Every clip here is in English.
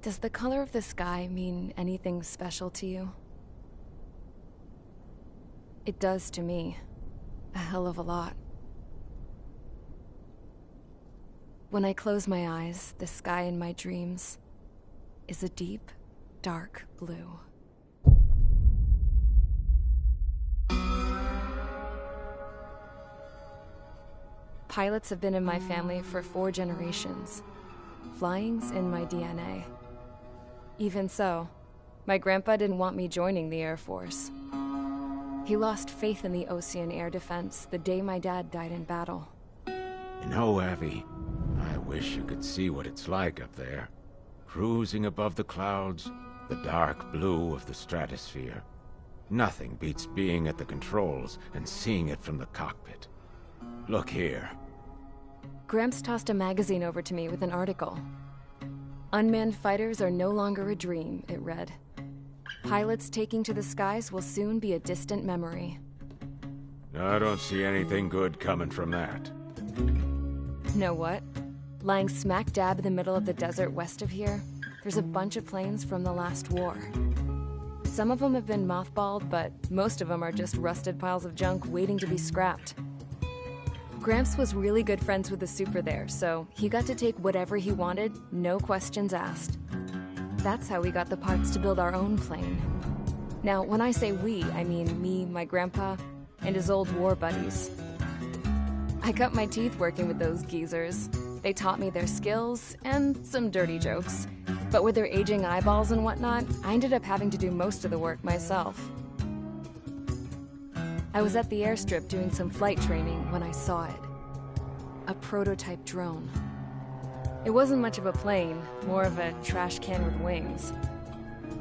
Does the color of the sky mean anything special to you? It does to me. A hell of a lot. When I close my eyes, the sky in my dreams is a deep, dark blue. Pilots have been in my family for 4 generations. Flying's in my DNA. Even so, My grandpa didn't want me joining the Air Force. He lost faith in the Ocean Air Defense the day my dad died in battle. You know, Abby, I wish you could see what it's like up there. Cruising above the clouds, the dark blue of the stratosphere. Nothing beats being at the controls and seeing it from the cockpit. Look here. Gramps tossed a magazine over to me with an article. Unmanned fighters are no longer a dream, it read. Pilots taking to the skies will soon be a distant memory. I don't see anything good coming from that. Know what? Lying smack dab in the middle of the desert west of here, there's a bunch of planes from the last war. Some of them have been mothballed, but most of them are just rusted piles of junk waiting to be scrapped. Gramps was really good friends with the super there, so he got to take whatever he wanted, no questions asked. That's how we got the parts to build our own plane. Now, when I say we, I mean me, my grandpa, and his old war buddies. I cut my teeth working with those geezers. They taught me their skills, and some dirty jokes. But with their aging eyeballs and whatnot, I ended up having to do most of the work myself. I was at the airstrip doing some flight training when I saw it. A prototype drone. It wasn't much of a plane, more of a trash can with wings.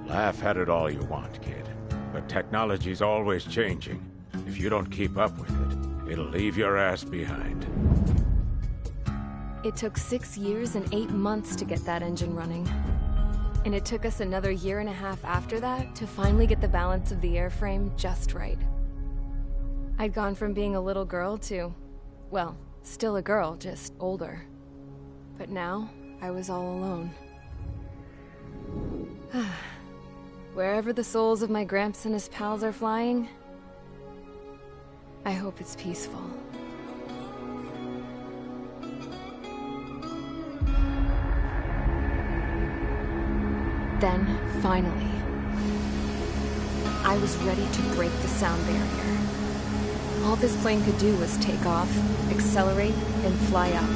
Laugh at it all you want, kid. But technology's always changing. If you don't keep up with it, it'll leave your ass behind. It took 6 years and 8 months to get that engine running. And it took us another 1.5 years after that to finally get the balance of the airframe just right. I'd gone from being a little girl to, well, still a girl, just older. But now, I was all alone. Wherever the souls of my Gramps and his pals are flying, I hope it's peaceful. Then, finally, I was ready to break the sound barrier. All this plane could do was take off, accelerate, and fly up.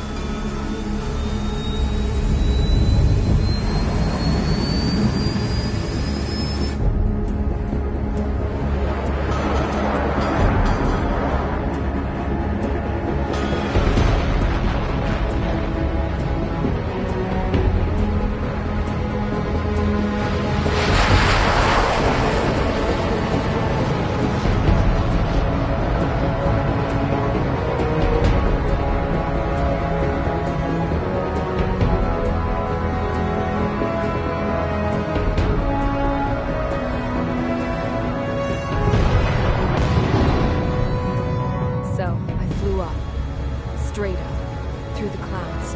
Straight up, through the clouds,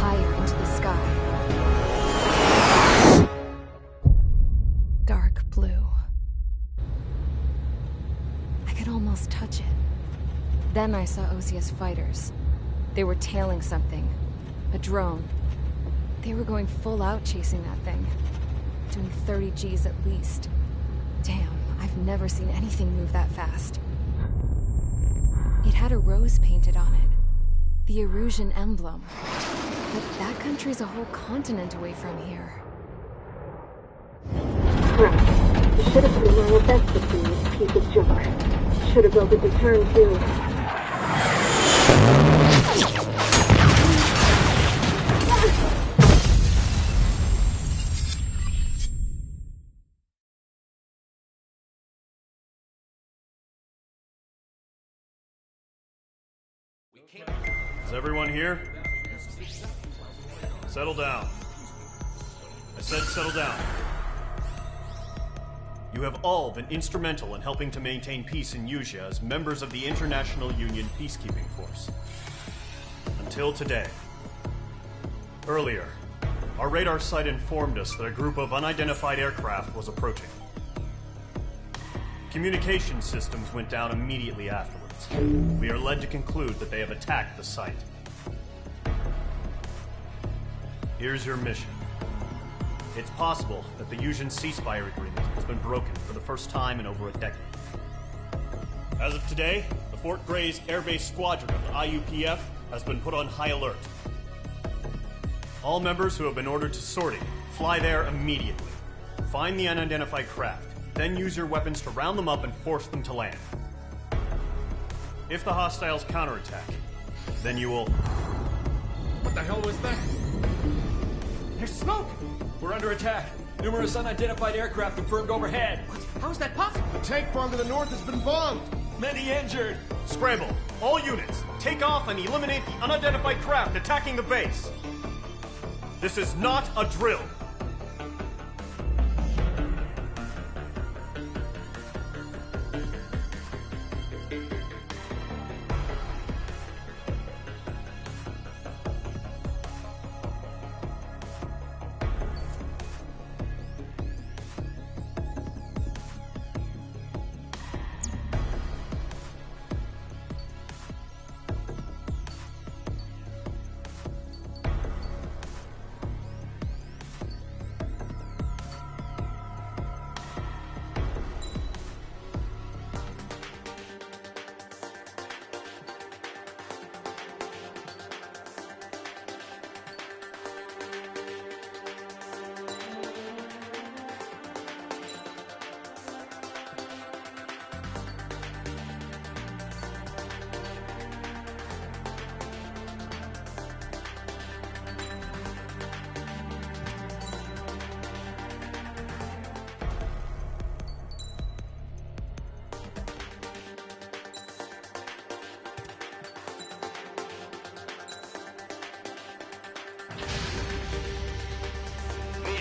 higher into the sky. Dark blue. I could almost touch it. Then I saw Osia's fighters. They were tailing something. A drone. They were going full out chasing that thing. Doing 30 Gs at least. Damn, I've never seen anything move that fast. It had a rose painted on it. The Erusian emblem. But that country's a whole continent away from here. Right. You should have put a manifesto between this piece of junk. Should have built a deterrent too. Is everyone here? Settle down. I said settle down. You have all been instrumental in helping to maintain peace in Usea as members of the International Union Peacekeeping Force. Until today. Earlier, our radar site informed us that a group of unidentified aircraft was approaching. Communication systems went down immediately afterwards. We are led to conclude that they have attacked the site. Here's your mission. It's possible that the Usean ceasefire agreement has been broken for the first time in over a decade. As of today, the Fort Gray's Air Base Squadron of the IUPF has been put on high alert. All members who have been ordered to sortie, fly there immediately. Find the unidentified craft, then use your weapons to round them up and force them to land. If the hostiles counterattack, then you will... What the hell was that? There's smoke! We're under attack. Numerous unidentified aircraft confirmed overhead. What? How is that possible? The tank farm to the north has been bombed! Many injured. Scramble! All units, take off and eliminate the unidentified craft attacking the base! This is not a drill!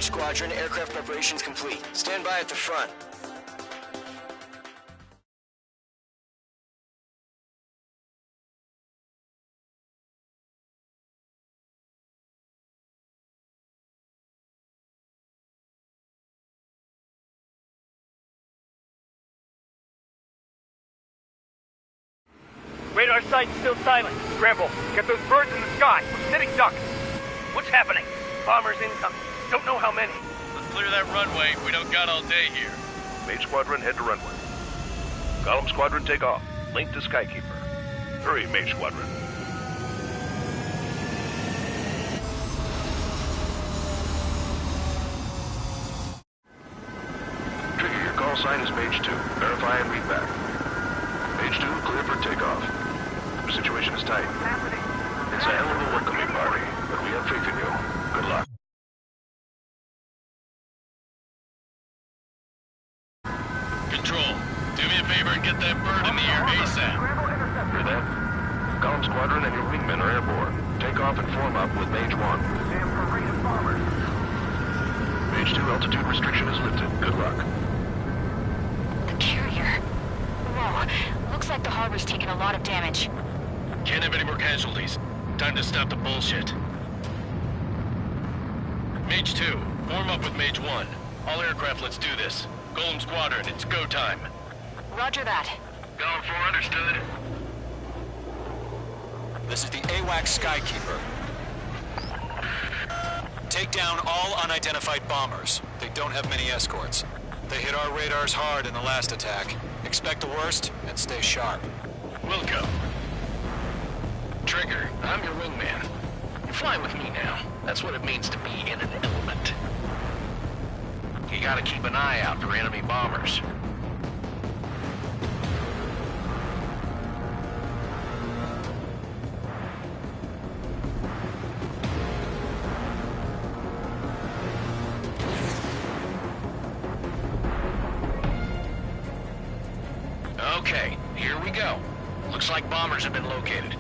Squadron, aircraft preparations complete. Stand by at the front. Radar site's still silent. Scramble. Get those birds in the sky. We're sitting ducks. What's happening? Bombers incoming. Don't know how many. Let's clear that runway. We don't got all day here. Mage Squadron, head to runway. Column Squadron, take off. Link to Skykeeper. Hurry, Mage Squadron. Trigger, your call sign is Mage 2. Verify and read back. Mage 2, clear for takeoff. The situation is tight. It's a hell of a welcoming party, but we have faith in you. Good luck. Control, do me a favor and get that bird in the air ASAP. Hear that? Column Squadron and your wingmen are airborne. Take off and form up with Mage 1. Mage 2, altitude restriction is lifted. Good luck. The carrier. Whoa, looks like the harbor's taken a lot of damage. Can't have any more casualties. Time to stop the bullshit. Mage 2, form up with Mage 1. All aircraft, let's do this. Golem Squadron, it's go time. Roger that. Going for understood. This is the AWACS Skykeeper. Take down all unidentified bombers. They don't have many escorts. They hit our radars hard in the last attack. Expect the worst and stay sharp. Wilco. Trigger, I'm your wingman. You fly with me now. That's what it means to be in an element. You gotta keep an eye out for enemy bombers. Okay, here we go. Looks like bombers have been located.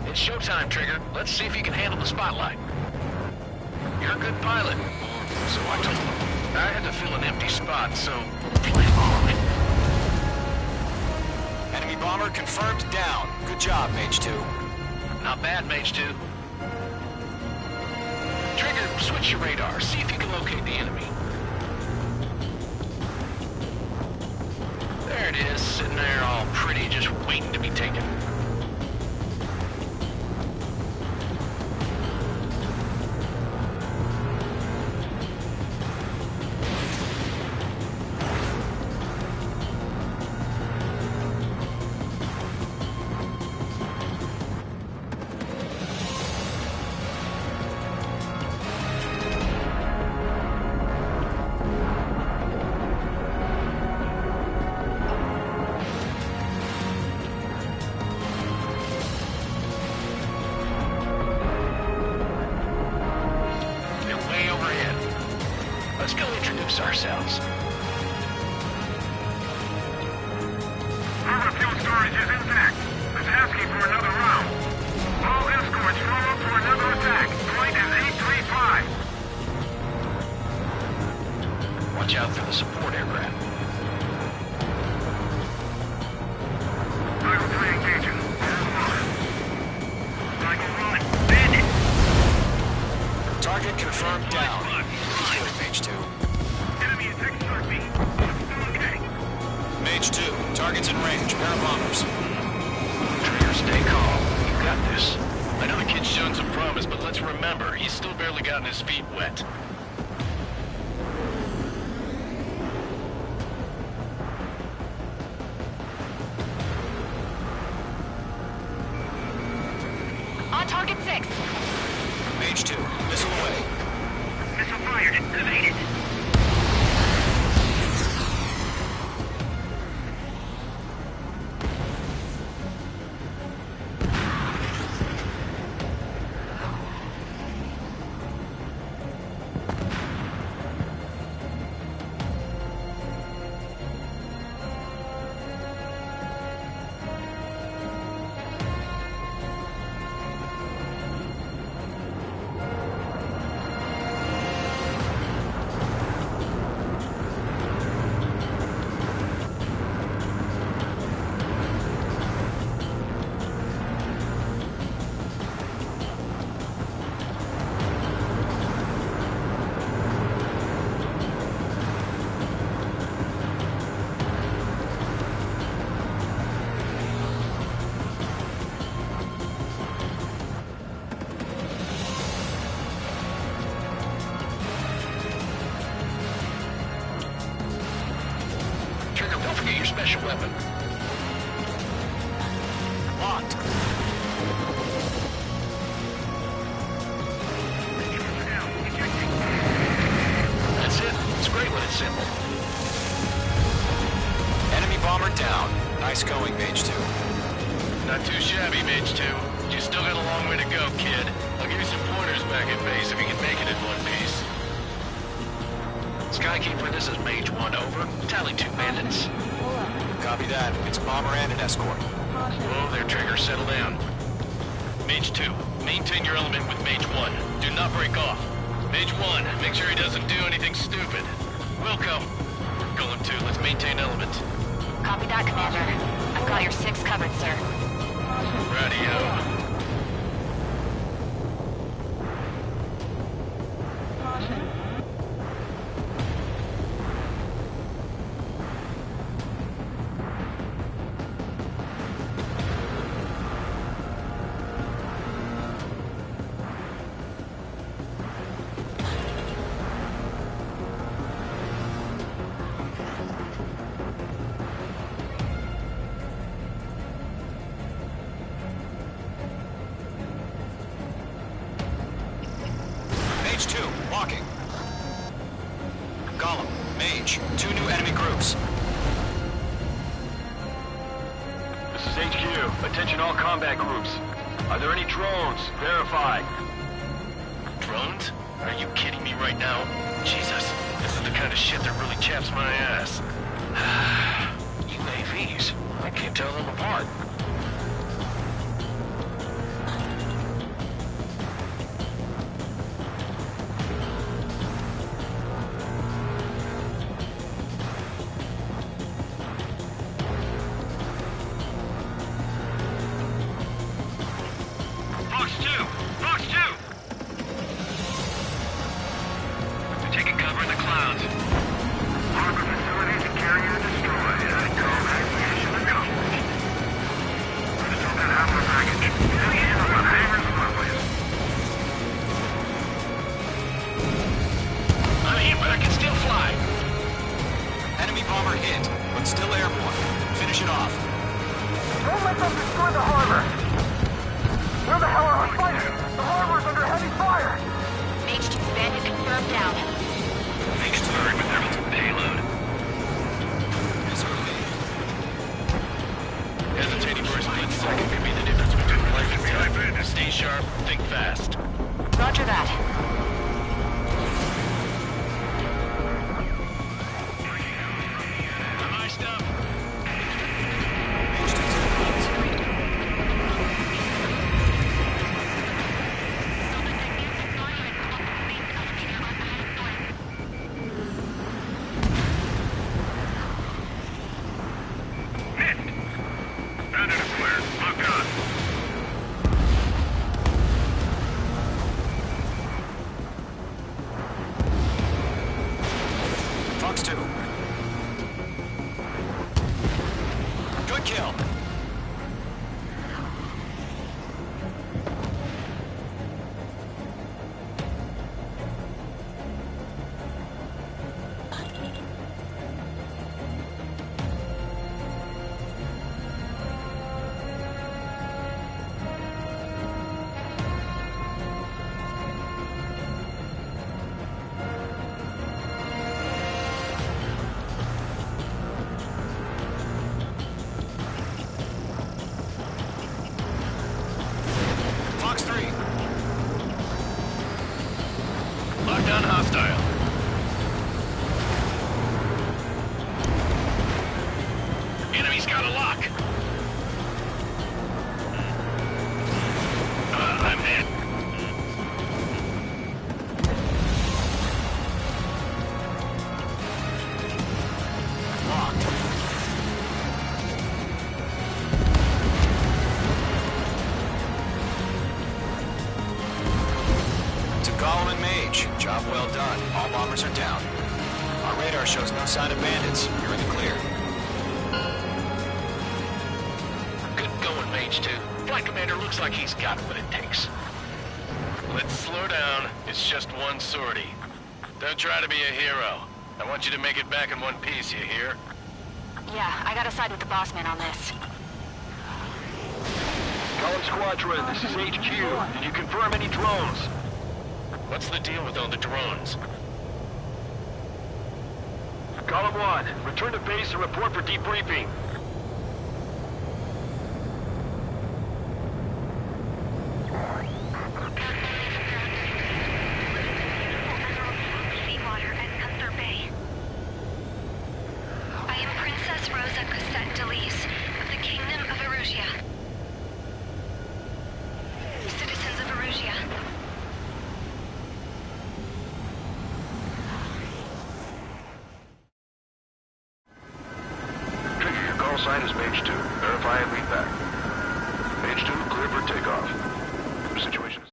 It's showtime, Trigger. Let's see if you can handle the spotlight. You're a good pilot. So I told them. I had to fill an empty spot, so play on. Enemy bomber confirmed down. Good job, Mage 2. Not bad, Mage 2. Trigger, switch your radar. See if you can locate the enemy. There it is, sitting there all pretty, just waiting to be taken. overhead. Let's go introduce ourselves. Our fuel storage is intact. It's asking for another round. All escorts roll up for another attack. Point is 835. Watch out for the support aircraft. Cycle 3 engaging. Cycle 1. Bandit. Target confirmed down. Good, Mage 2. Enemy attack sharp B. Okay. Mage 2, target's in range. Pair of bombers. Trigger, stay calm. You got this. I know the kid's shown some promise, but let's remember, he's still barely gotten his feet wet. On target 6. Mage 2, missile away. Missile fired. Evaded. Trigger, don't forget your special weapon. Locked. That's it. It's great when it's simple. Enemy bomber down. Nice going, Mage 2. Not too shabby, Mage 2. You still got a long way to go, kid. I'll give you some pointers back at base if you can make it in one piece. Skykeeper, this is Mage 1, over. Tally 2 bandits. Copy that. It's a bomber and an escort. Whoa there, Trigger. Settle down. Mage 2, maintain your element with Mage 1. Do not break off. Mage 1, make sure he doesn't do anything stupid. Wilco. Golem 2, let's maintain element. Copy that, Commander. I've got your 6 covered, sir. Radio. Mage 2, walking. Golem, Mage, 2 new enemy groups. This is HQ. Attention all combat groups. Are there any drones? Verify. Drones? Are you kidding me right now? Jesus, this is the kind of shit that really chaps my ass. UAVs? I can't tell them apart. Fox 2! Fox 2! They're taking cover in the clouds. Harbor facilities and carrier destroyed. I call that mission accomplished. Let's throw that harbor package. Heavy ammo on hangars runways. I'm here, but I can still fly. Enemy bomber hit, but still airborne. Finish it off. Don't let them destroy the harbor! Where the hell are we fighting? The harbor's under heavy fire! Mage 2 bandit confirmed down. Mage 2 with their payload. Hesitating for a split second could be the difference between life and death. Stay sharp, think fast. Roger that. Fox 2. Good kill. Fox 3. Lockdown hostile. Enemy's got a lock. I'm hit. Locked. To Gollum and Mage, job well done. All bombers are down. Our radar shows no sign of bandits. You're in the clear. Good going, Mage 2. Flight Commander looks like he's got what it takes. Let's slow down. It's just one sortie. Don't try to be a hero. I want you to make it back in one piece, you hear? Yeah, I gotta side with the boss man on this. Column Squadron, this is HQ. Did you confirm any drones? What's the deal with all the drones? Column 1, return to base and report for debriefing. Seawater at Gunther Bay. I am Princess Rosa Cosette Delise of the Kingdom of Erusia. Citizens of Erusia. Trigger, your call sign is Mage 2. Verify and read back. Mage 2, clear for takeoff. Situation is...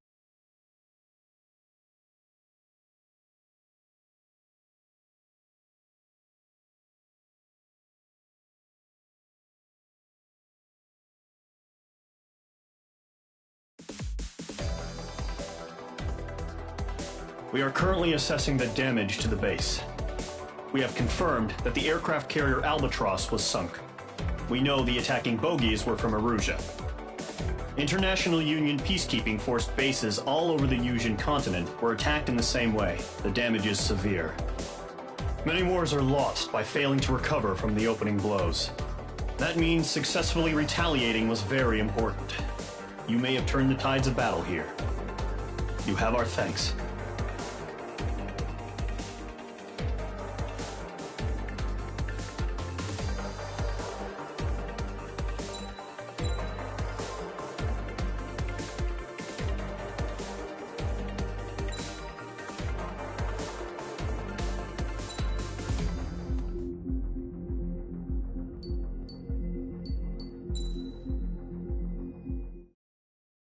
We are currently assessing the damage to the base. We have confirmed that the aircraft carrier Albatross was sunk. We know the attacking bogies were from Erusia. International Union peacekeeping force bases all over the Yusian continent were attacked in the same way. The damage is severe. Many wars are lost by failing to recover from the opening blows. That means successfully retaliating was very important. You may have turned the tides of battle here. You have our thanks.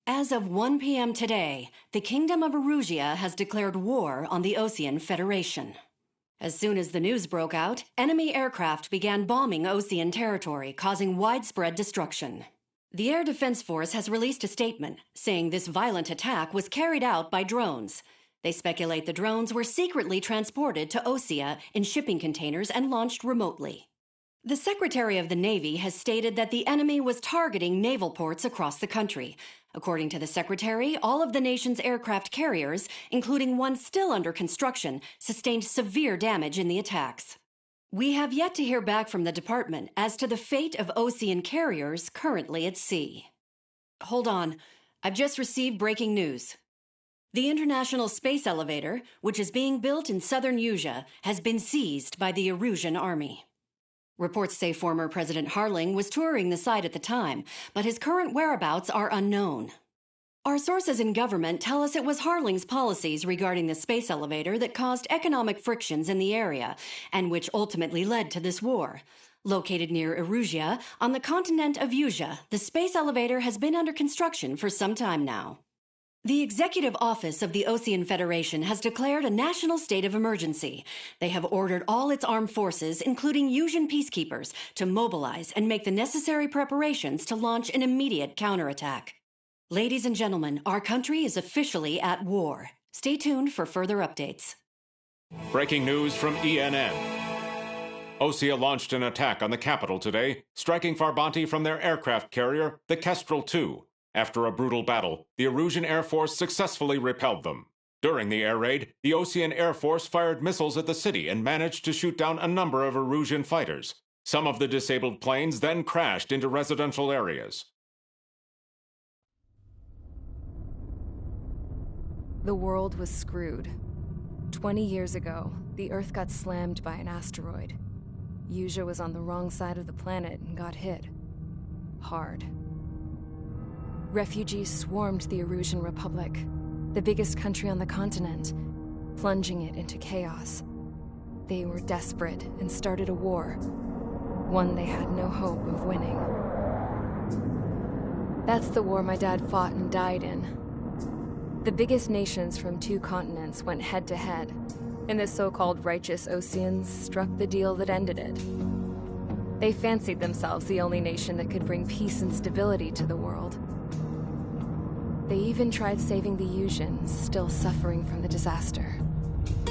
As of 1 p.m. today, the Kingdom of Erusia has declared war on the Osean Federation. As soon as the news broke out, enemy aircraft began bombing Osean territory, causing widespread destruction. The Air Defense Force has released a statement saying this violent attack was carried out by drones. They speculate the drones were secretly transported to Osea in shipping containers and launched remotely. The Secretary of the Navy has stated that the enemy was targeting naval ports across the country. According to the Secretary, all of the nation's aircraft carriers, including one still under construction, sustained severe damage in the attacks. We have yet to hear back from the department as to the fate of Osean carriers currently at sea. Hold on. I've just received breaking news. The International Space Elevator, which is being built in southern Yusia, has been seized by the Erusian army. Reports say former President Harling was touring the site at the time, but his current whereabouts are unknown. Our sources in government tell us it was Harling's policies regarding the space elevator that caused economic frictions in the area, and which ultimately led to this war. Located near Erusia, on the continent of Yusia, the space elevator has been under construction for some time now. The Executive Office of the Ocean Federation has declared a national state of emergency. They have ordered all its armed forces, including Yuuzhan peacekeepers, to mobilize and make the necessary preparations to launch an immediate counterattack. Ladies and gentlemen, our country is officially at war. Stay tuned for further updates. Breaking news from ENN. Osea launched an attack on the capital today, striking Farbanti from their aircraft carrier, the Kestrel II. After a brutal battle, the Erusian Air Force successfully repelled them. During the air raid, the Ocean Air Force fired missiles at the city and managed to shoot down a number of Erusian fighters. Some of the disabled planes then crashed into residential areas. The world was screwed. 20 years ago, the Earth got slammed by an asteroid. Yuuzhan was on the wrong side of the planet and got hit. Hard. Refugees swarmed the Erusian Republic, the biggest country on the continent, plunging it into chaos. They were desperate and started a war, one they had no hope of winning. That's the war my dad fought and died in. The biggest nations from 2 continents went head-to-head, and the so-called righteous Oceans struck the deal that ended it. They fancied themselves the only nation that could bring peace and stability to the world. They even tried saving the Yuuzhan, still suffering from the disaster.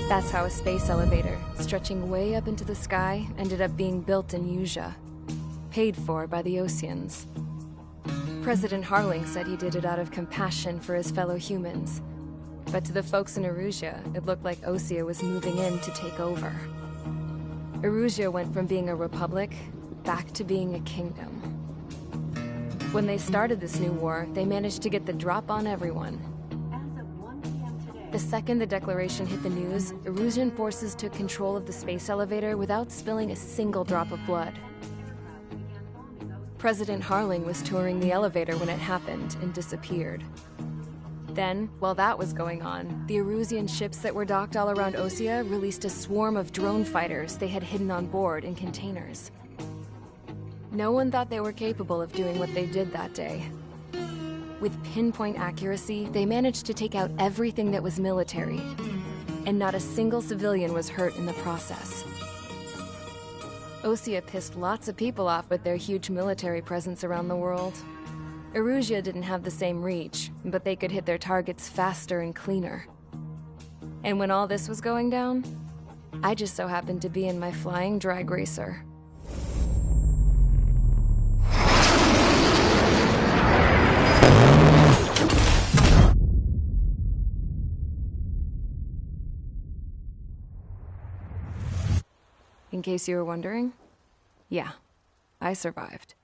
That's how a space elevator, stretching way up into the sky, ended up being built in Yuuzhan, paid for by the Oceans. President Harling said he did it out of compassion for his fellow humans. But to the folks in Erusia, it looked like Osea was moving in to take over. Erusia went from being a republic back to being a kingdom. When they started this new war, they managed to get the drop on everyone. The second the declaration hit the news, Erusian forces took control of the space elevator without spilling a single drop of blood. President Harling was touring the elevator when it happened and disappeared. Then, while that was going on, the Erusian ships that were docked all around Osea released a swarm of drone fighters they had hidden on board in containers. No one thought they were capable of doing what they did that day. With pinpoint accuracy, they managed to take out everything that was military, and not a single civilian was hurt in the process. Osea pissed lots of people off with their huge military presence around the world. Erusia didn't have the same reach, but they could hit their targets faster and cleaner. And when all this was going down, I just so happened to be in my flying drag racer. In case you were wondering, yeah, I survived.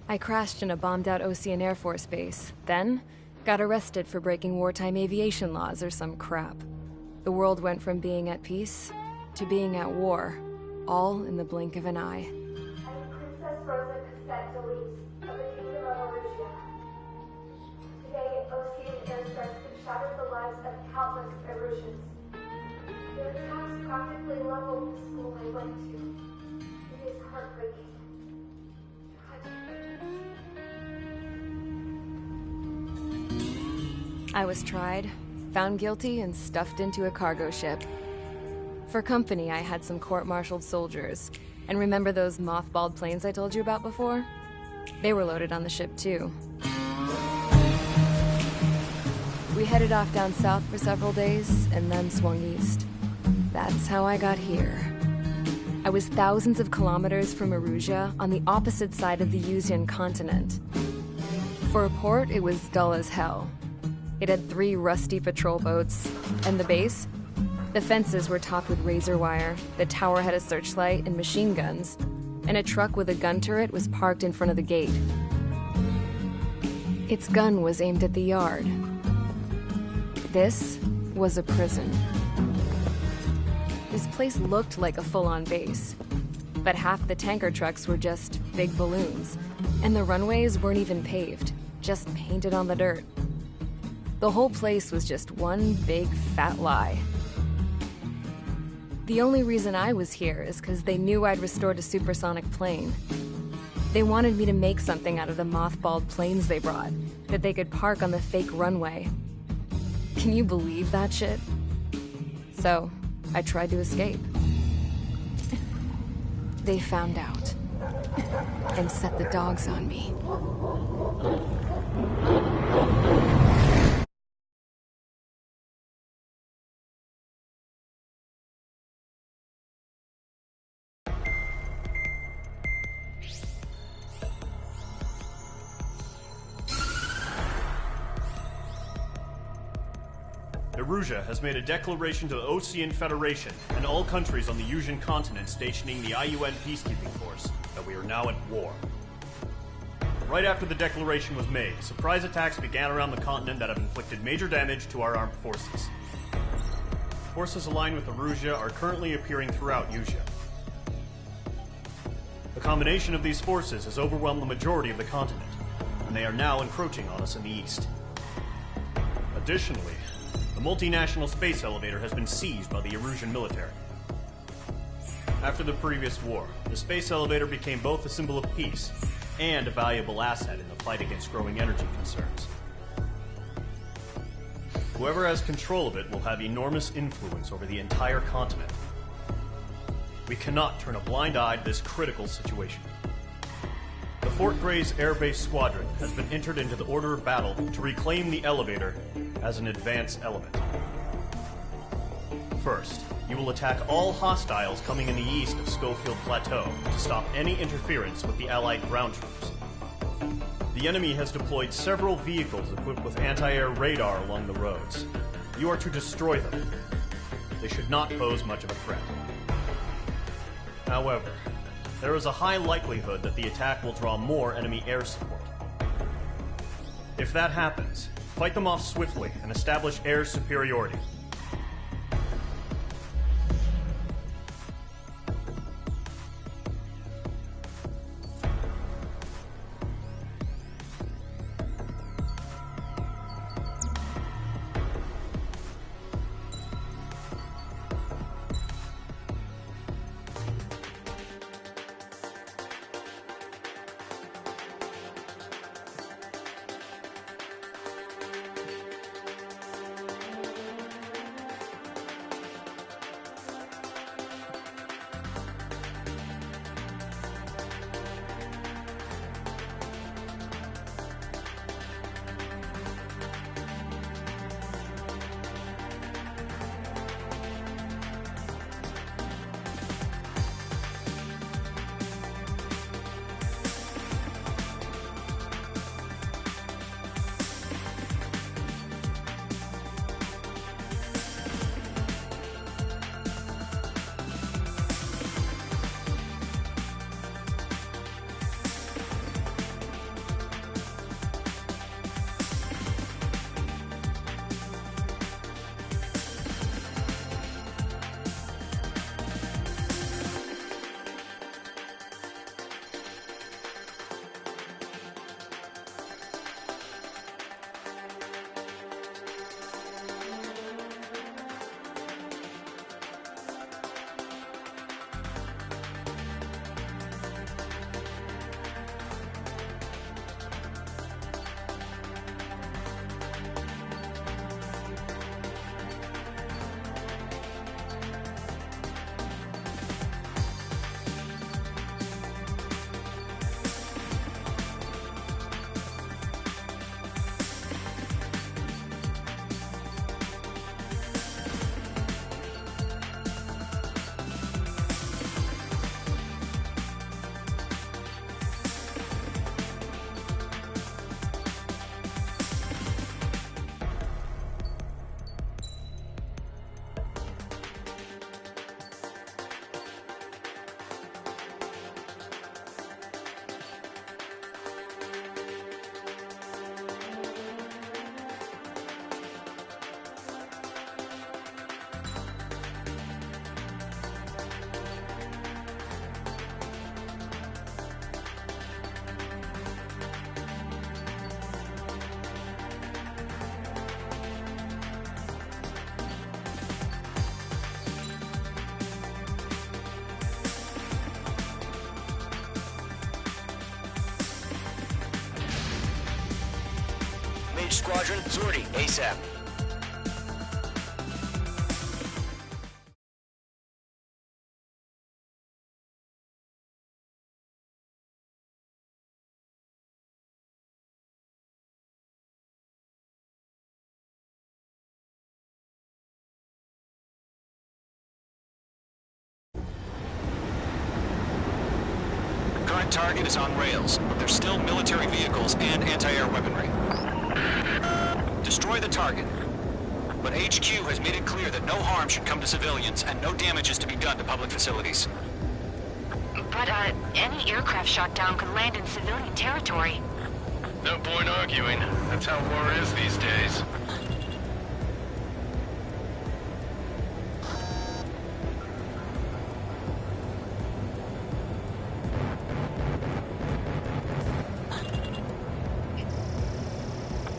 I crashed in a bombed-out Ocean Air Force base, then got arrested for breaking wartime aviation laws or some crap. The world went from being at peace to being at war, all in the blink of an eye. Princess Rosa Cassette Delise of the Kingdom of Erusia. Today, Ocean airstrikes have shattered the lives of countless Erusians. Their attacks practically leveled the school I went to. It is heartbreaking. I was tried, found guilty, and stuffed into a cargo ship. For company, I had some court-martialed soldiers. And remember those mothballed planes I told you about before? They were loaded on the ship, too. We headed off down south for several days, and then swung east. That's how I got here. I was thousands of kilometers from Erusia, on the opposite side of the Yuuzhan continent. For a port, it was dull as hell. It had 3 rusty patrol boats, and the base? The fences were topped with razor wire, the tower had a searchlight and machine guns, and a truck with a gun turret was parked in front of the gate. Its gun was aimed at the yard. This was a prison. This place looked like a full-on base, but half the tanker trucks were just big balloons, and the runways weren't even paved, just painted on the dirt. The whole place was just one big fat lie. The only reason I was here is because they knew I'd restored a supersonic plane. They wanted me to make something out of the mothballed planes they brought, that they could park on the fake runway. Can you believe that shit? So, I tried to escape. They found out and set the dogs on me. Erusia has made a declaration to the Osean Federation and all countries on the Yusian continent stationing the IUN peacekeeping force that we are now at war. Right after the declaration was made, surprise attacks began around the continent that have inflicted major damage to our armed forces. Forces aligned with Erusia are currently appearing throughout Yusia. The combination of these forces has overwhelmed the majority of the continent, and they are now encroaching on us in the east. Additionally, the multinational space elevator has been seized by the Erusian military. After the previous war, the space elevator became both a symbol of peace and a valuable asset in the fight against growing energy concerns. Whoever has control of it will have enormous influence over the entire continent. We cannot turn a blind eye to this critical situation. The Fort Gray's Air Base Squadron has been entered into the order of battle to reclaim the elevator as an advance element. First, you will attack all hostiles coming in the east of Schofield Plateau to stop any interference with the Allied ground troops. The enemy has deployed several vehicles equipped with anti-air radar along the roads. You are to destroy them. They should not pose much of a threat. However, there is a high likelihood that the attack will draw more enemy air support. If that happens, fight them off swiftly and establish air superiority. H Squadron, sortie, ASAP. Current target is on rails, but there's still military vehicles and anti-air weaponry. Destroy the target. But HQ has made it clear that no harm should come to civilians and no damage is to be done to public facilities. But, any aircraft shot down could land in civilian territory. No point arguing. That's how war is these days.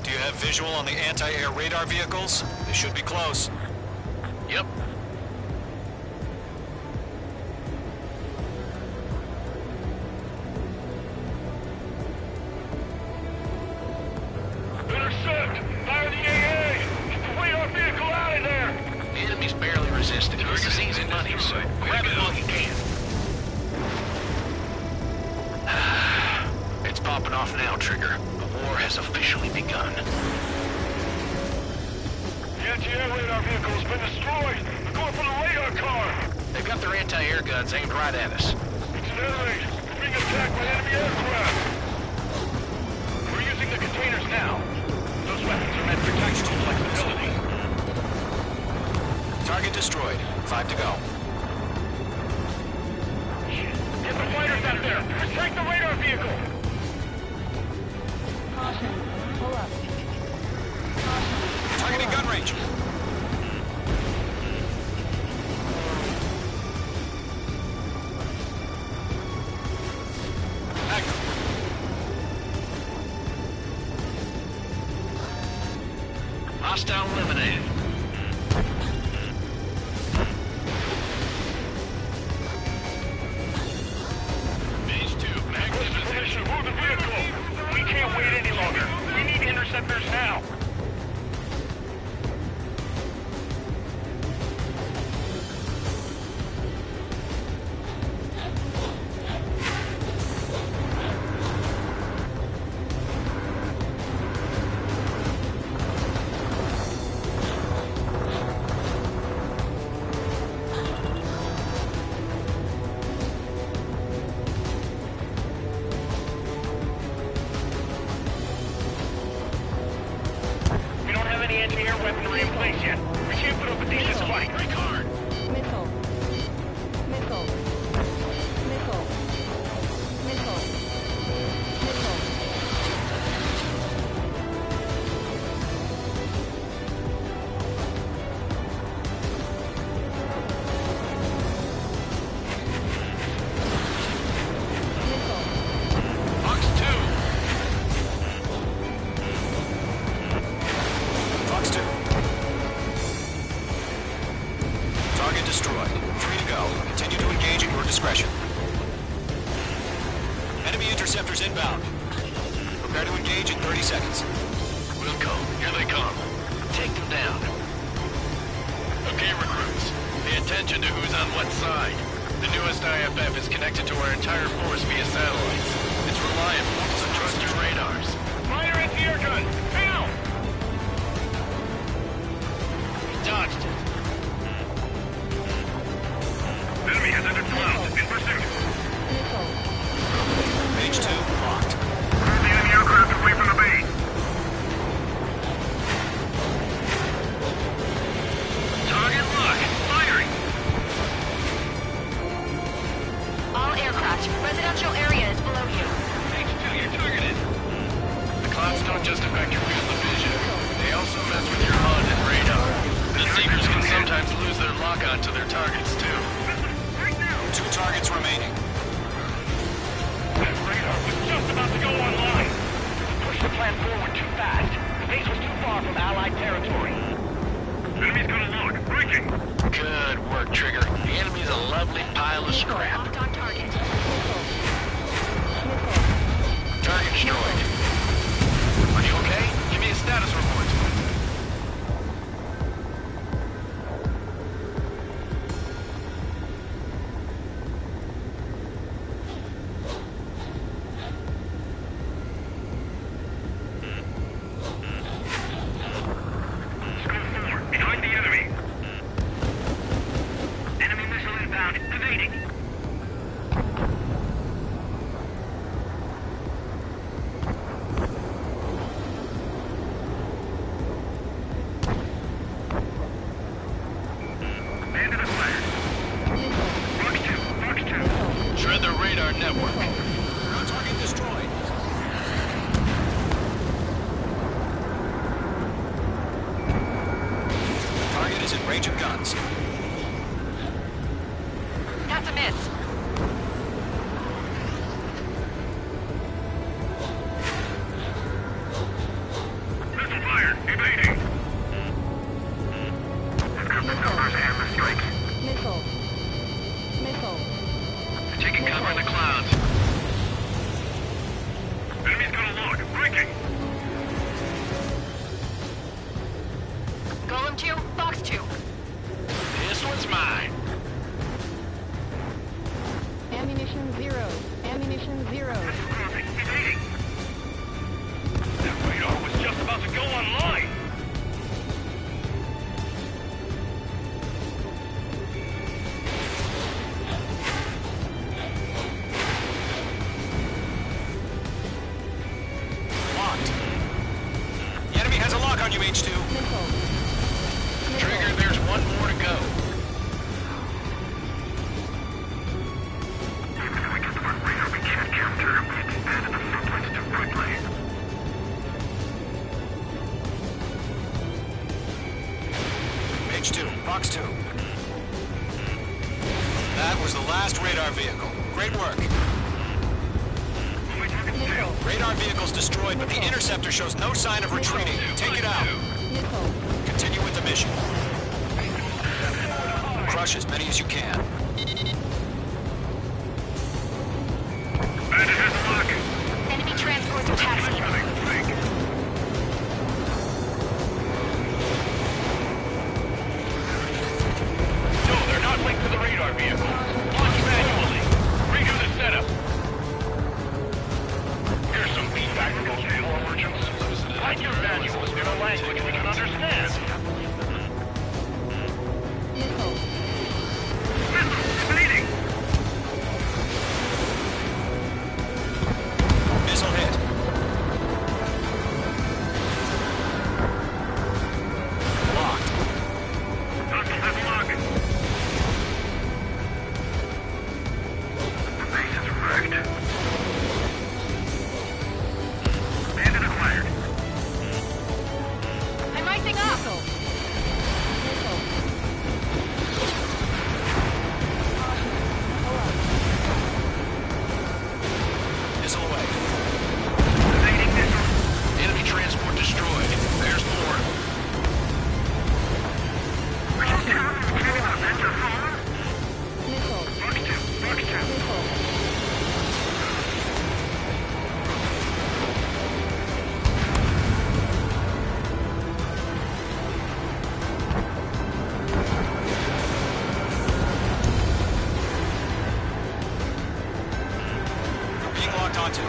Do you have visual on the anti-air radar vehicles? They should be close. Yep. Intercept! Fire the AA! Get the radar vehicle out of there! The enemy's barely resisting. This is easy money, so grab it while you can. It's popping off now, Trigger. The war has officially begun. The anti-air radar vehicle has been destroyed! They're going for the radar car! They've got their anti-air guns aimed right at us. It's an air raid! We're being attacked by enemy aircraft! We're using the containers now. Those weapons are meant for tactical flexibility. Target destroyed. 5 to go. Get the fighters out there! Attack the radar vehicle! Caution. Pull up. Targeting gun range. Active. Hostile eliminated. Phase 2, active position. Move the vehicle! We can't wait any longer. We need interceptors now. We don't have any anti-air weaponry in place yet. We can't put up a decent fight. Break hard! Missile. Missile. Missile. Missile. Missile. Fox 2. Fox 2. Target destroyed. 3 to go. Continue to engage at your discretion. Enemy interceptors inbound. Prepare to engage in 30 seconds. Wilco, here they come. Take them down. Okay, recruits. Pay attention to who's on what side. The newest IFF is connected to our entire force via satellites. It's reliable, so trust your radars. Fire anti-air gun! Now! He dodged it. Enemy has entered clouds. In pursuit. Page 2 locked. Move the enemy aircraft away from the base. Target locked. Firing. All aircraft, residential area is below you. Page 2, you're targeted. The clouds don't just affect your field of vision. They also mess with your HUD and radar. The Seekers can sometimes lose their lock-on to their targets, too. Right now! 2 targets remaining. That radar was just about to go online. Push the plan forward too fast. The base was too far from Allied territory. Enemy's gonna lock. Breaking. Good work, Trigger. The enemy's a lovely pile of scrap. Locked on target. Target destroyed. Are you okay? Give me a a status report. Behind the enemy. Enemy missile inbound. Evading. Bandit acquired. Fox 2. Shred their radar network. Ground target destroyed. Target is in range of guns. That's a miss. Missile fired. Evading. We've got the numbers and the strike. Missile. Missile. They're taking cover in the clouds. Enemy's got a lock. Breaking. Golem 2, Fox 2. This one's mine. Ammunition 0. Ammunition 0. Evading. That radar was just about to go online. Locked. The enemy has a lock on you, H2. Missile. Trigger, there's one more to go. If we get the one radar we can't capture, we expanded the footprints too quickly. H2, Fox 2. That was the last radar vehicle. Great work. Missile. Radar vehicle's destroyed, but the interceptor shows no sign of retreating. Take it out. Missile. Continue with the mission. Crush as many as you can. Bandit has a lock. Enemy transports are taxiing. No, they're not linked to the radar vehicle. Launch manually. Redo the setup. Here's some feedback from those vehicle merchants. Write your manuals in a language we can understand. Missile. Evading. Missile hit. Locked. Hostile has a lock. The base is wrecked. Bandit acquired. I'm icing up. Missile away. Evading missile. Enemy transport destroyed. There's more. Are you telling me we can't even vent your phone? Missile. Fox 2. Fox 2. Missile. Being locked onto.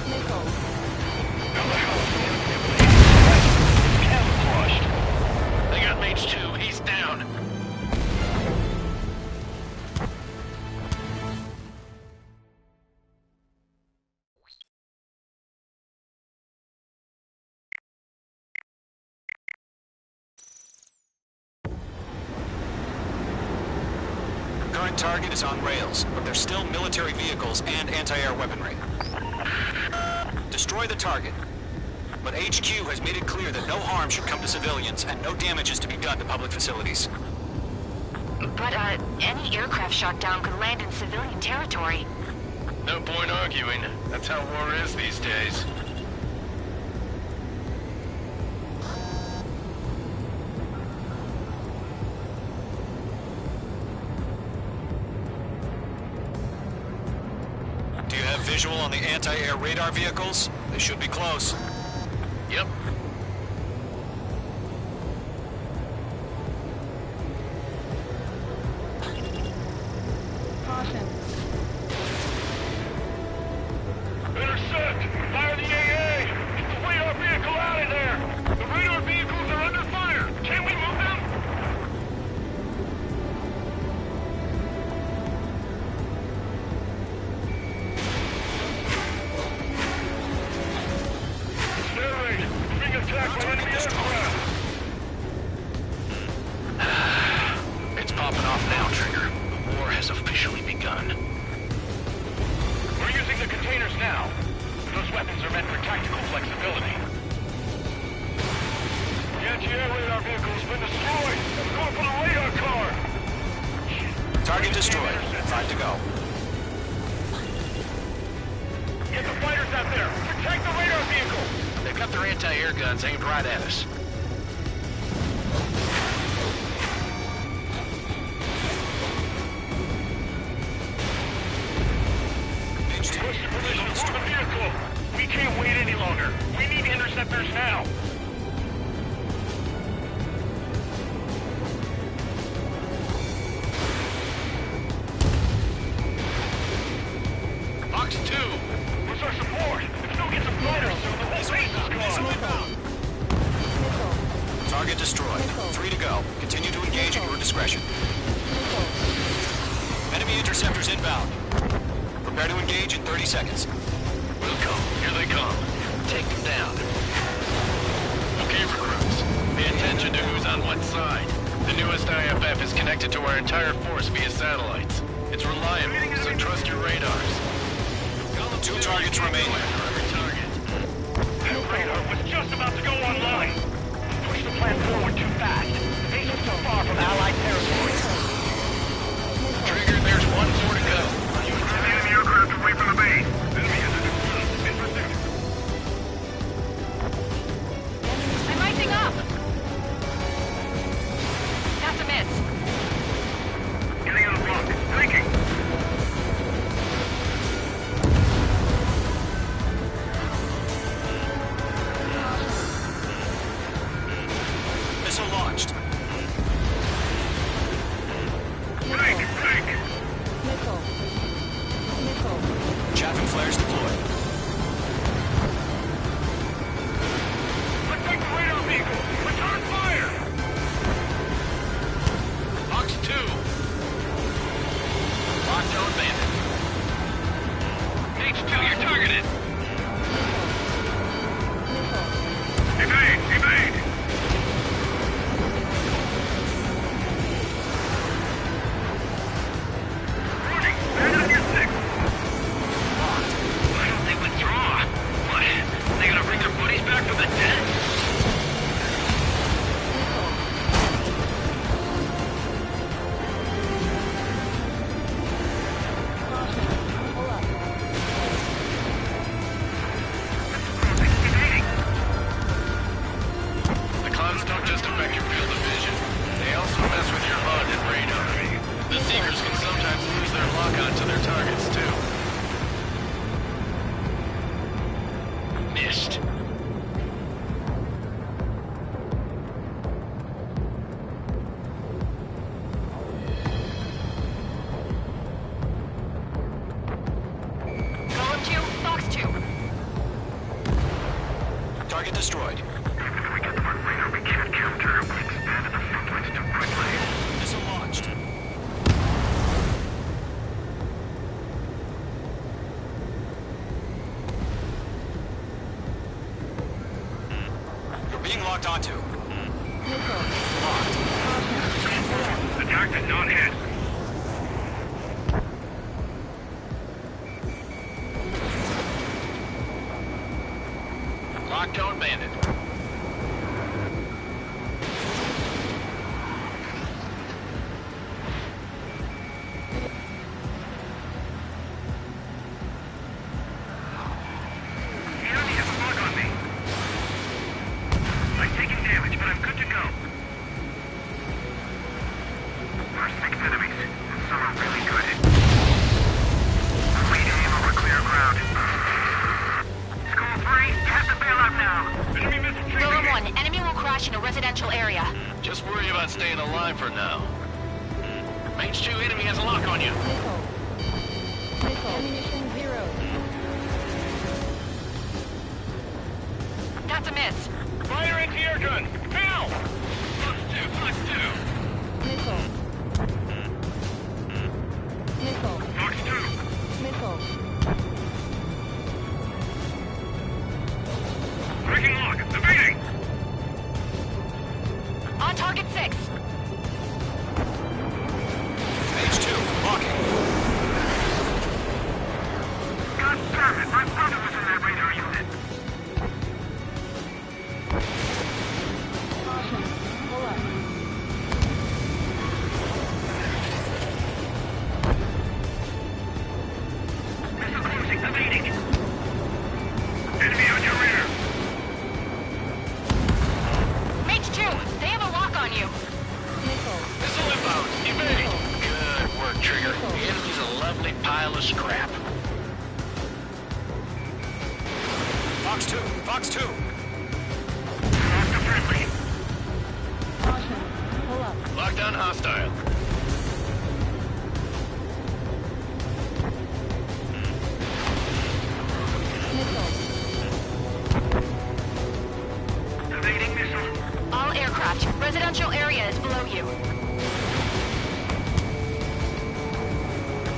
Missile. Camouflaged. They got Mage 2. He's down. Current target is on rails, but there's still military vehicles and anti-air weaponry. Destroy the target. But HQ has made it clear that no harm should come to civilians and no damage is to be done to public facilities. But, any aircraft shot down could land in civilian territory. No point arguing. That's how war is these days. Do you have visual on the anti-air radar vehicles? They should be close. Yep. Caution. Intercept! Fire the AA! Get the radar vehicle out of there! The radar vehicles are under fire! Can we move them? Narrate! We're being attacked by enemy aircraft! It's popping off now, Trigger. The war has officially begun. We're using the containers now. Those weapons are meant for tactical flexibility. The anti-air radar vehicle has been destroyed! Go for the radar car! Target destroyed. 5 to go. Get the fighters out there! Protect the radar vehicle! They've got their anti-air guns aimed right at us. Push the position for the vehicle! We can't wait any longer! We need interceptors now! Box 2! Where's our support? If we don't get some fighters soon, the whole base is gone! Target destroyed. 3 to go. Continue to engage at your discretion. Enemy interceptors inbound. Prepare to engage in 30 seconds. We'll come. Here they come. Take them down. Okay, recruits. Pay attention to who's on what side. The newest IFF is connected to our entire force via satellites. It's reliable, so trust your radars. 2 targets remain. That radar was just about to go online! Push the plan forward too fast. The base is too far from Allied territory. Trigger, there's 1 more to go. The enemy aircraft away from the base. Enemy is in pursuit. I'm rising up! That's a miss. Getting on a block. Flanking. Missile launched. Flank! Flank! Missile. Missile. Chaff and flares deployed. Protect the radar vehicle! Return fire! Box 2! Lockdown bandit. H2, you're targeted! Evade! Evade! Warning! Bandit on your 6! Why don't they withdraw? What? They gonna bring their buddies back from the dead? The clouds don't just affect your field of vision. They also mess with your HUD and radar. The Seekers can sometimes lose their lock-on to their targets, too. Missed. Column 2, box 2. Target destroyed. If we get the one radar we can't counter, we expanded the front lines too quickly. Missile launched. You're being locked onto. Locked. Attack did not hit. Lockdown bandit. The enemy has a lock on me. I'm taking damage, but I'm good to go. We're 6 enemies, and some are really good. Lead aim over clear ground. School 3, have to bail out now. Enemy H2, enemy has a lock on you. Missile. Missile. Ammunition 0. That's a miss. Fire anti-air gun. Now! Fox 2. Missile. Missile. Fox 2. Missile. Breaking lock. Evading. On target 6. H2, locking. God damn it. My brother was in that radar unit. Caution. Pull up. Missile closing. Evading. Enemy on your rear. Mage 2, they have a lock on you. Missile. Missile inbound. Evade. Good work, Trigger. The enemy's a lovely pile of scrap. Fox 2, Fox 2. Hostile friendly. Caution. Pull up. Lockdown hostile. Missile. Evading missile. All aircraft, residential area is below you.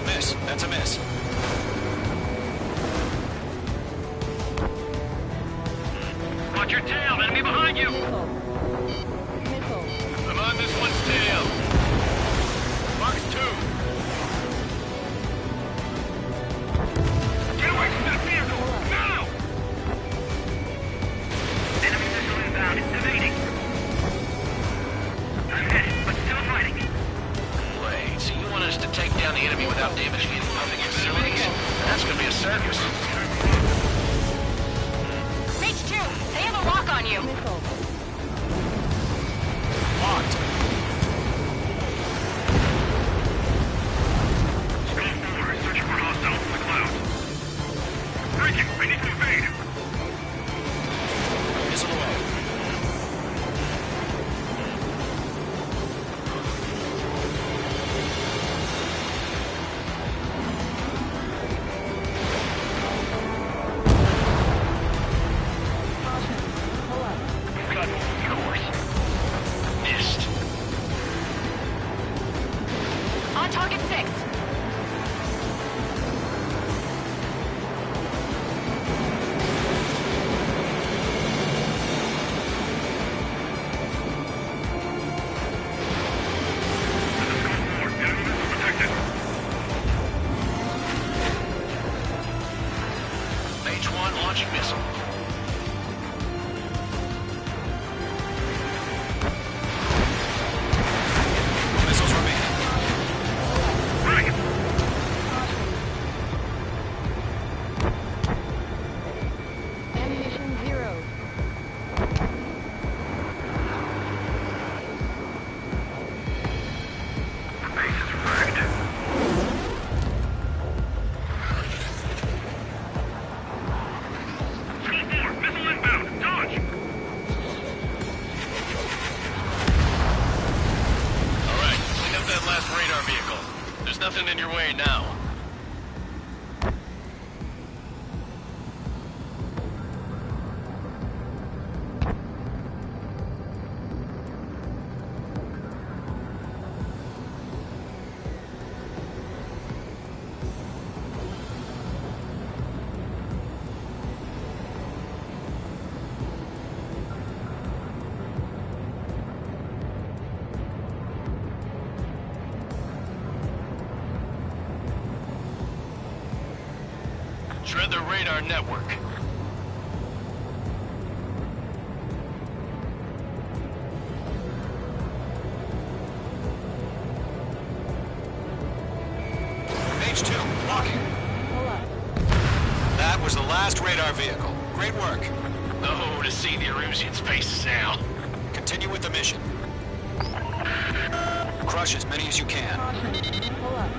Miss, that's a miss. Watch your tail. Enemy behind you. Missile. Missile. I'm on this one's tail. Fox 2. Get away from that vehicle. Now. Enemy missile inbound. Evading. I'm hit, but still fighting. Wait, so you want us to take down the enemy without damaging any public facilities? That's gonna be a circus. Mage 2, they have a lock on you. Missile. Locked. Skull 4 is searching for hostiles in the clouds. Breaking. I need to evade. Missile away. Caution. Pull up. Cut, of course. Missed. On target 6. Enemy missile detected. Mage 1 launching missile. Missiles remaining. Right. Ammunition 0. The base is wrecked. Skull 4, missile inbound. Dodge. All right, clean up that last radar vehicle. There's nothing in your way now. Shred the radar network. H2, locking. Pull up. That was the last radar vehicle. Great work. Oh, to see the Erusians' faces now. Continue with the mission. Crush as many as you can. Caution. Pull up.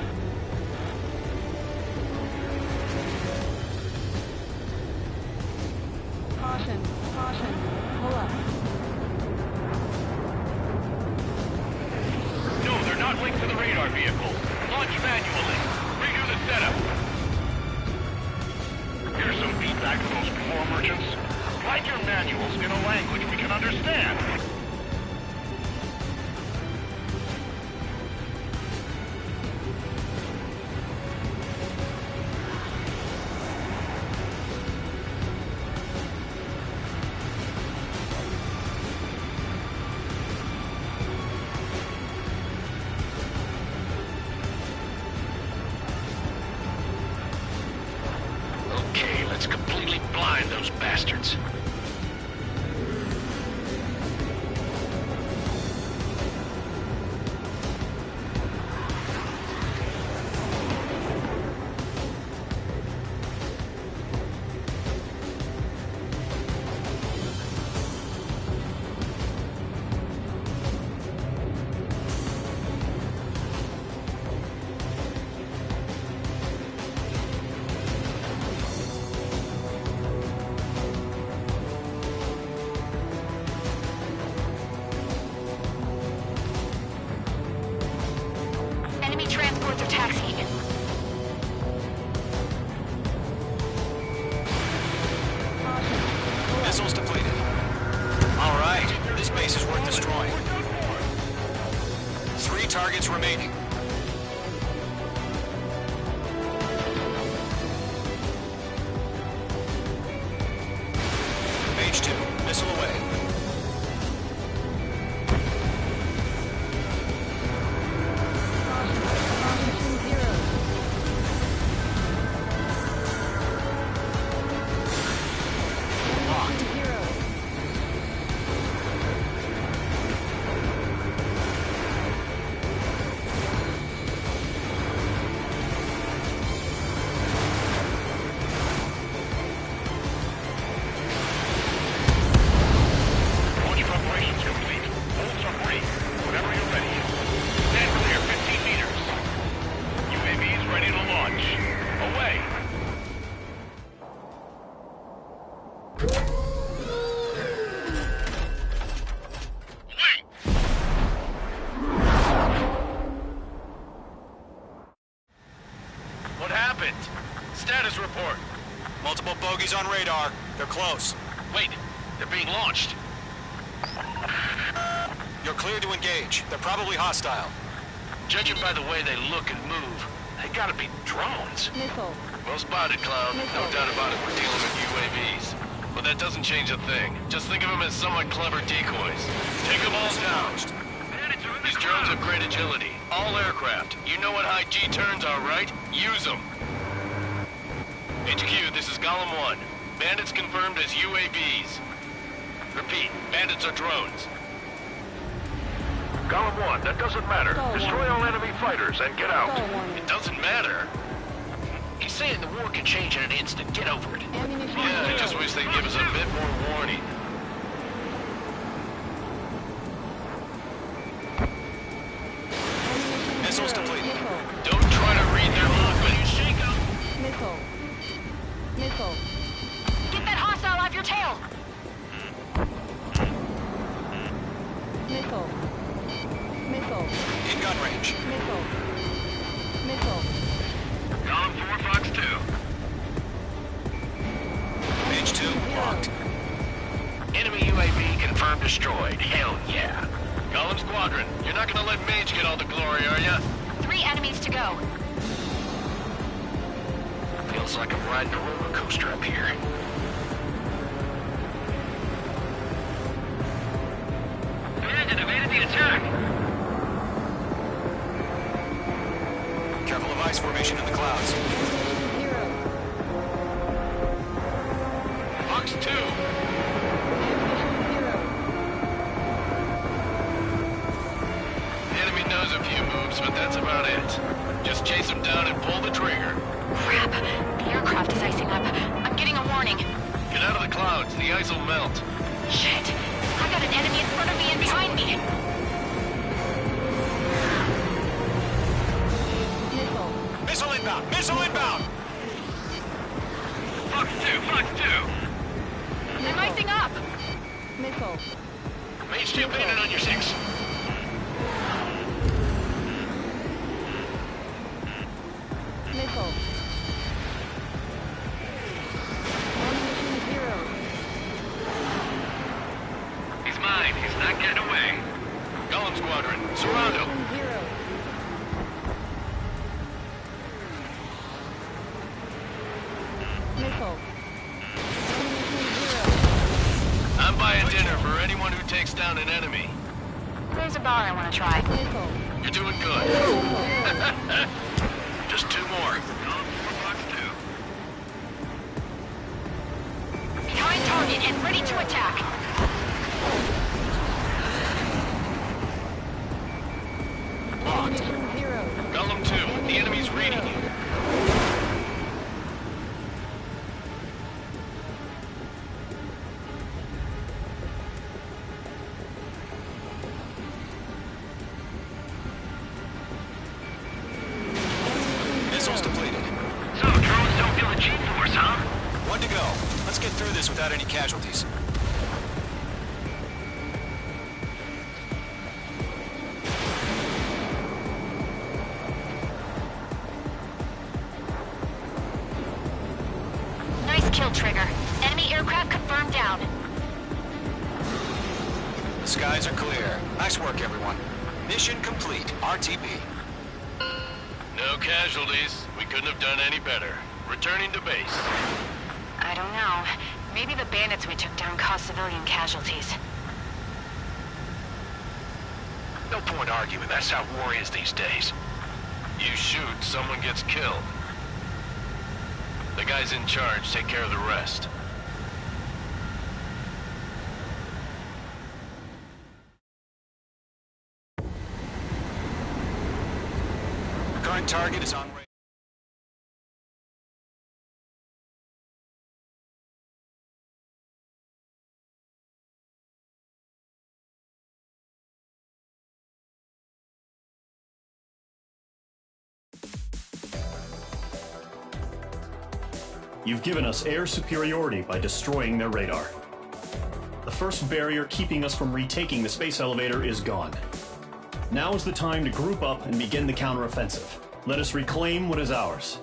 Caution. Caution. Pull up. No, they're not linked to the radar vehicle. Launch manually. Redo the setup. Here's some feedback from those floor merchants. Write your manuals in a language we can understand. Okay, let's completely blind those bastards. Enemy transports are taxiing. Missiles depleted. All right, this base is worth destroying. 3 targets remaining. Page 2, missile away. Launch preparations complete. Bolts are free. Whenever you're ready. Stand clear 15 meters. UAVs ready to launch. Away. What happened? Status report. Multiple bogies on radar. They're close. Wait, they're being launched. You're cleared to engage. They're probably hostile. Judging by the way they look and move, they gotta be drones. Missile. Well spotted, Cloud. No Missile. doubt about it, we're dealing with UAVs. But that doesn't change a thing. Just think of them as somewhat clever decoys. Take them all down. These drones have great agility. All aircraft. You know what high G turns are, right? Use them. HQ, this is Golem 1. Bandits confirmed as UAVs. Repeat, bandits are drones. Golem 1, that doesn't matter. Go Destroy one. all enemy fighters and get out. Go one. It doesn't matter. He's saying the war can change in an instant. Get over it. Ammunition Yeah, I zero. just wish they'd give us a bit more warning. Ammunition Missiles zero. depleted. Missile. Don't try to read their look when you shake them. Missile. Missile. Get that hostile off your tail! Missile. Missile. In gun range. Missile. Missile. Golem 4, Fox 2. Page 2, locked. Enemy UAV confirmed destroyed. Hell yeah. Golem Squadron, you're not gonna let Mage get all the glory, are ya? 3 enemies to go. Feels like I'm riding a roller coaster up here. Bandit evaded the attack. Careful of ice formation in the clouds. Zero. Fox 2. Ammunition zero. The enemy knows a few moves, but that's about it. Just chase him down and pull the trigger. Crap. The aircraft is icing up. I'm getting a warning. Get out of the clouds. The ice will melt. Shit. I got an enemy in front of me and behind me. Missile. Missile inbound! Missile inbound! Fox 2, Fox 2. I'm icing up. Missile. Mage 2 painted on your 6. takes down an enemy. There's a bar I want to try. Nickel. You're doing good. Just 2 more. Behind target and ready to attack. Locked. Zero. Golem 2, the enemy's reading you. Missiles depleted. So, drones don't feel the G-force, huh? 1 to go. Let's get through this without any casualties. Nice kill, Trigger. Enemy aircraft confirmed down. The skies are clear. Nice work, everyone. Mission complete. RTB. No casualties. We couldn't have done any better. Returning to base. I don't know. Maybe the bandits we took down caused civilian casualties. No point arguing. That's how war is these days. You shoot, someone gets killed. The guys in charge take care of the rest. Current target is on radar. You've given us air superiority by destroying their radar. The first barrier keeping us from retaking the space elevator is gone. Now is the time to group up and begin the counteroffensive. Let us reclaim what is ours.